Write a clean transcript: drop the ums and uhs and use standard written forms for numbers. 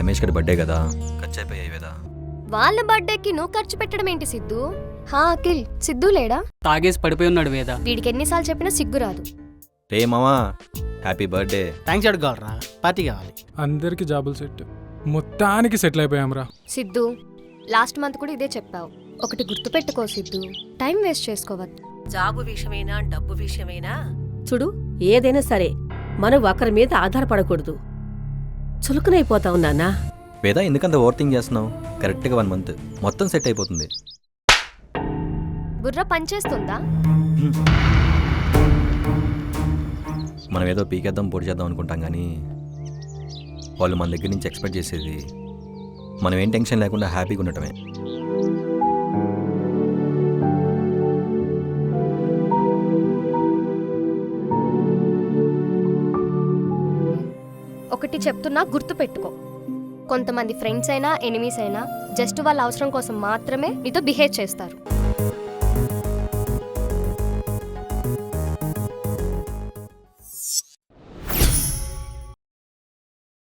రమేష్ గారి బర్త్డే కదా, ఖర్చు అయిపోయాయి కదా. వాళ్ళ బర్త్డేకి నువ్వు ఖర్చు పెట్టడం ఏంటి సిద్ధు? హా అఖిల్, సిద్ధు లేడా? తాగేసి పడిపోయి ఉన్నాడు వేద. వీడికి ఎన్నిసార్లు చెప్పినా సిగ్గు రాదు. రే మామా, హ్యాపీ బర్త్డే. థ్యాంక్స్ అడగాలరా, పార్టీ కావాలి. అందరికి జాబులు సెట్, మొత్తానికి సెటిల్ అయిపోయాంరా. సిద్ధు, లాస్ట్ మంత్ కూడా ఇదే చెప్పావు. ఒకటి గుర్తుపెట్టుకో సిద్ధు, టైం వేస్ట్ చేసుకోవద్దు. జాబు విషయమైనా డబ్బు విషయమైనా చూడు, ఏదైనా సరే మనం ఒకరి మీద ఆధారపడకూడదు. చులుకునైపోతావు నాన్నా. వేద ఎందుకంత ఓవర్ థింక్ చేస్తున్నావు? కరెక్ట్గా 1 month మొత్తం సెట్ అయిపోతుంది. బుర్ర పనిచేస్తుందా? మనం ఏదో పీకేద్దాం పొడి చేద్దాం అనుకుంటాం కానీ వాళ్ళు మన దగ్గర నుంచి ఎక్స్పెక్ట్ చేసేది మనం ఏం టెన్షన్ లేకుండా హ్యాపీగా ఉండటమే. ఒకటి చెప్తున్నా, గుర్తుపెట్టుకో. కొంతమంది ఫ్రెండ్స్ అయినా ఎనిమీస్ అయినా జస్ట్ వాళ్ళ అవసరం కోసం మాత్రమే నీతో బిహేవ్ చేస్తారు.